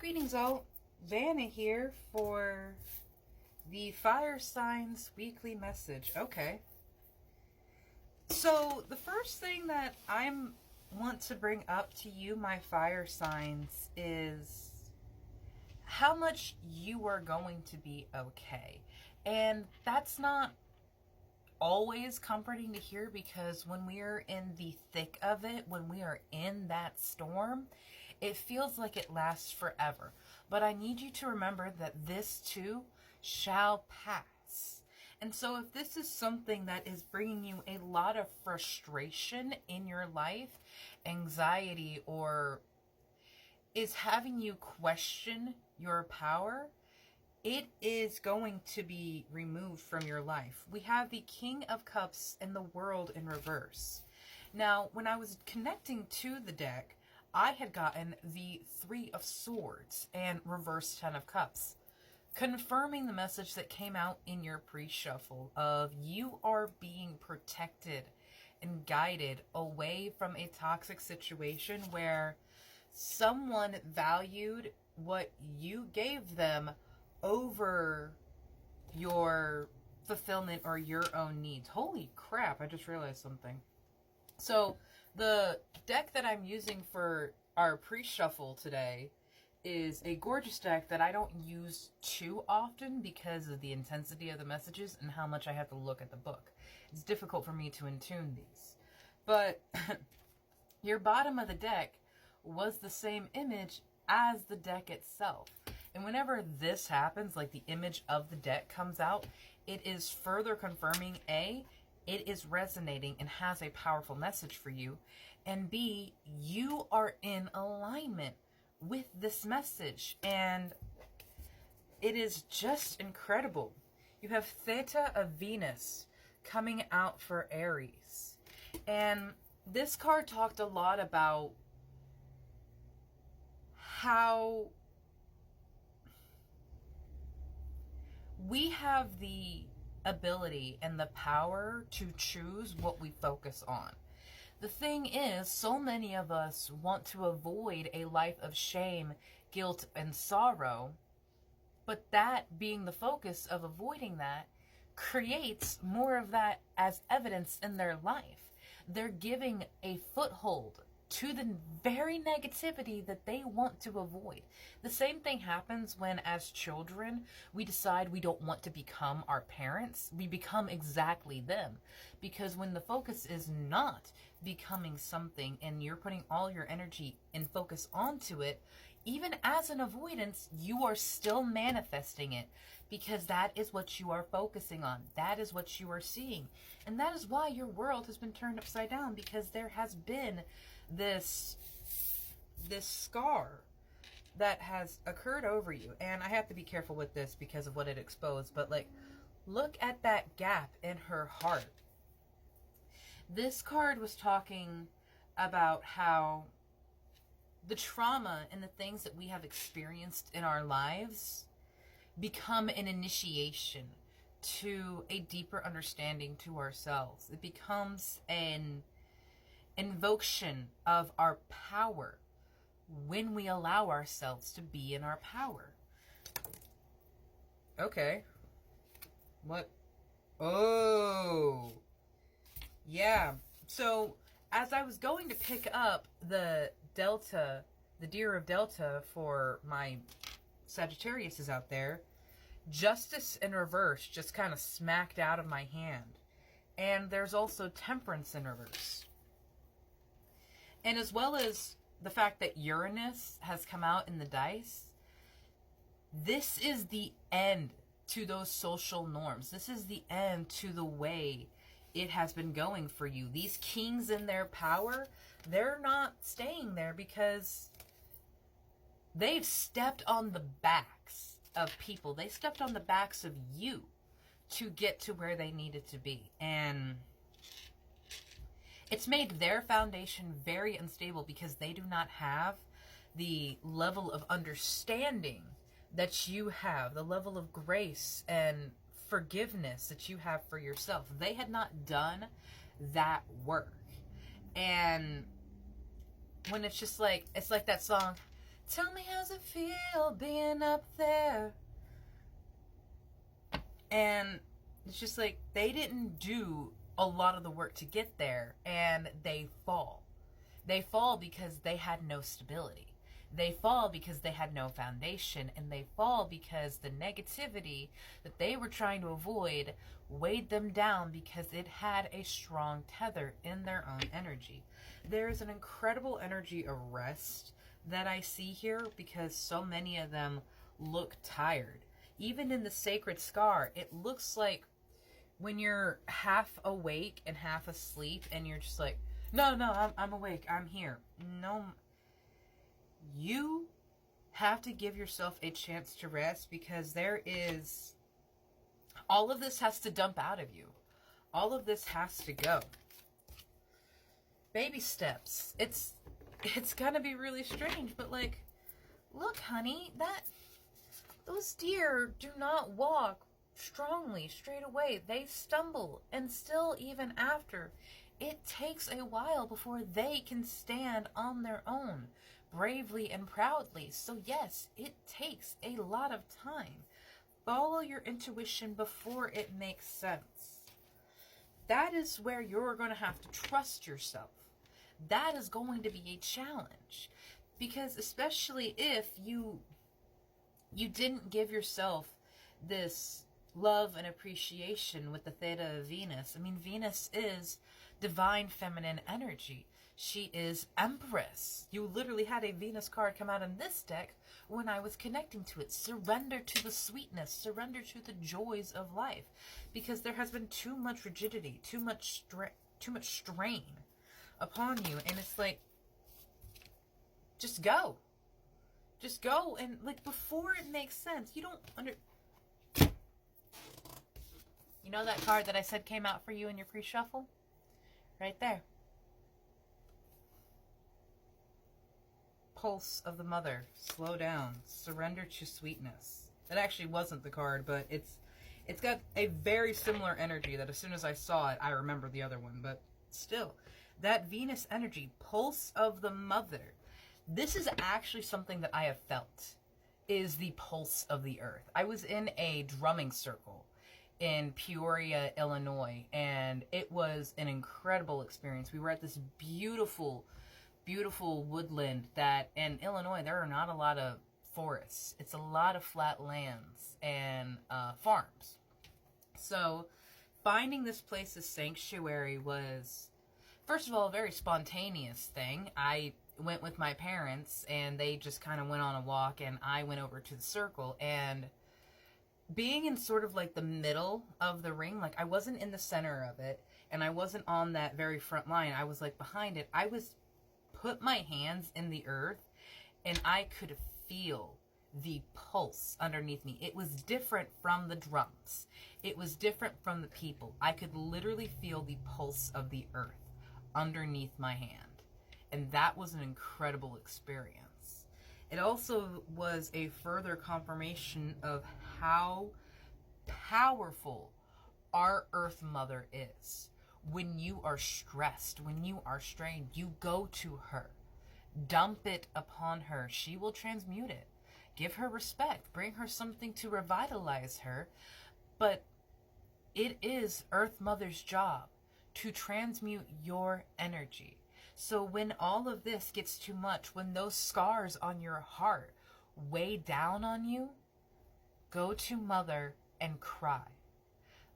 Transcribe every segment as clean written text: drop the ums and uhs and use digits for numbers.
Greetings all, Vanna here for the Fire Signs weekly message. Okay. So the first thing that I want to bring up to you, my fire signs, is how much you are going to be okay. And that's not always comforting to hear, because when we are in the thick of it, when we are in that storm, it feels like it lasts forever. But I need you to remember that this too shall pass. And so if this is something that is bringing you a lot of frustration in your life, anxiety, or is having you question your power, it is going to be removed from your life. We have the King of Cups and the World in reverse. Now, when I was connecting to the deck, I had gotten the Three of Swords and reverse Ten of Cups, confirming the message that came out in your pre-shuffle of you are being protected and guided away from a toxic situation where someone valued what you gave them over your fulfillment or your own needs. Holy crap, I just realized something. So the deck that I'm using for our pre-shuffle today is a gorgeous deck that I don't use too often because of the intensity of the messages and how much I have to look at the book. It's difficult for me to intune these. But your bottom of the deck was the same image as the deck itself. And whenever this happens, like the image of the deck comes out, it is further confirming A, it is resonating and has a powerful message for you, and B, you are in alignment with this message, and it is just incredible. You have Theta of Venus coming out for Aries, and this card talked a lot about how we have the ability and the power to choose what we focus on. The thing is, so many of us want to avoid a life of shame, guilt, and sorrow, but that being the focus of avoiding that creates more of that as evidence in their life. They're giving a foothold to the very negativity that they want to avoid. The same thing happens when, as children, we decide we don't want to become our parents. We become exactly them. Because when the focus is not becoming something and you're putting all your energy and focus onto it, even as an avoidance, you are still manifesting it, because that is what you are focusing on. That is what you are seeing. And that is why your world has been turned upside down, because there has been this scar that has occurred over you. And I have to be careful with this because of what it exposed, but like, look at that gap in her heart. This card was talking about how the trauma and the things that we have experienced in our lives become an initiation to a deeper understanding to ourselves. It becomes an invocation of our power when we allow ourselves to be in our power. Okay. What? Oh. Yeah. So, as I was going to pick up the Delta, the Deer of Delta for my Sagittariuses out there, Justice in reverse just kind of smacked out of my hand. And there's also Temperance in reverse. And as well as the fact that Uranus has come out in the dice, this is the end to those social norms. This is the end to the way it has been going for you. These kings in their power, they're not staying there because they've stepped on the backs of people. They stepped on the backs of you to get to where they needed to be. And it's made their foundation very unstable because they do not have the level of understanding that you have, the level of grace and forgiveness that you have for yourself. They had not done that work. And when it's just like, it's like that song, Tell me how's it feel being up there? And it's just like they didn't do a lot of the work to get there, and they fall. They fall because they had no stability. They fall because they had no foundation, and they fall because the negativity that they were trying to avoid weighed them down because it had a strong tether in their own energy. There is an incredible energy of rest that I see here because so many of them look tired. Even in the sacred scar, it looks like when you're half awake and half asleep and you're just like, no, I'm awake, I'm here. No, you have to give yourself a chance to rest because all of this has to dump out of you. All of this has to go. Baby steps. It's gonna be really strange, but like, look, honey, those deer do not walk strongly straight away. They stumble, and still, even after, it takes a while before they can stand on their own, bravely and proudly. So yes, it takes a lot of time. Follow your intuition before it makes sense. That is where you're going to have to trust yourself. That is going to be a challenge. Because especially if you didn't give yourself this love and appreciation with the Theta of Venus. I mean, Venus is divine feminine energy. She is Empress. You literally had a Venus card come out in this deck when I was connecting to it. Surrender to the sweetness. Surrender to the joys of life. Because there has been too much rigidity, too much strain upon you. And it's like, just go. Just go. And like, before it makes sense, you know that card that I said came out for you in your pre-shuffle? Right there. Pulse of the Mother. Slow down. Surrender to sweetness. That actually wasn't the card, but it's got a very similar energy that as soon as I saw it, I remember the other one. But still, that Venus energy, pulse of the Mother. This is actually something that I have felt, is the pulse of the earth. I was in a drumming circle in Peoria, Illinois, and it was an incredible experience. We were at this beautiful, beautiful woodland that in Illinois, there are not a lot of forests. It's a lot of flat lands and farms. So finding this place as sanctuary was, first of all, a very spontaneous thing. I went with my parents and they just kind of went on a walk and I went over to the circle, and being in sort of like the middle of the ring, like I wasn't in the center of it and I wasn't on that very front line. I was like behind it. I was put my hands in the earth and I could feel the pulse underneath me. It was different from the drums. It was different from the people. I could literally feel the pulse of the earth underneath my hand. And that was an incredible experience. It also was a further confirmation of how powerful our Earth Mother is. When you are stressed, when you are strained, you go to her. Dump it upon her. She will transmute it. Give her respect. Bring her something to revitalize her. But it is Earth Mother's job to transmute your energy. So when all of this gets too much, when those scars on your heart weigh down on you, go to Mother and cry.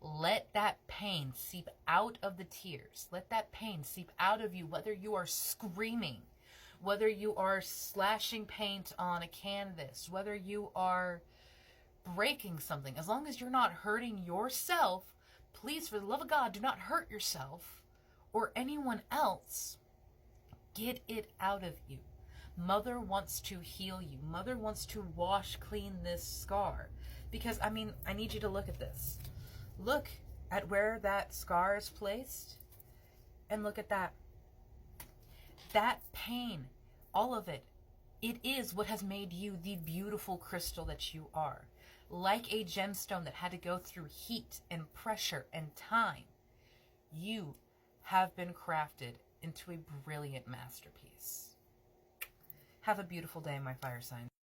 Let that pain seep out of the tears. Let that pain seep out of you, whether you are screaming, whether you are slashing paint on a canvas, whether you are breaking something. As long as you're not hurting yourself, please, for the love of God, do not hurt yourself or anyone else. Get it out of you. Mother wants to heal you. Mother wants to wash clean this scar. Because, I mean, I need you to look at this. Look at where that scar is placed. And look at that. That pain, all of it, it is what has made you the beautiful crystal that you are. Like a gemstone that had to go through heat and pressure and time, you have been crafted into a brilliant masterpiece. Have a beautiful day, my fire signs.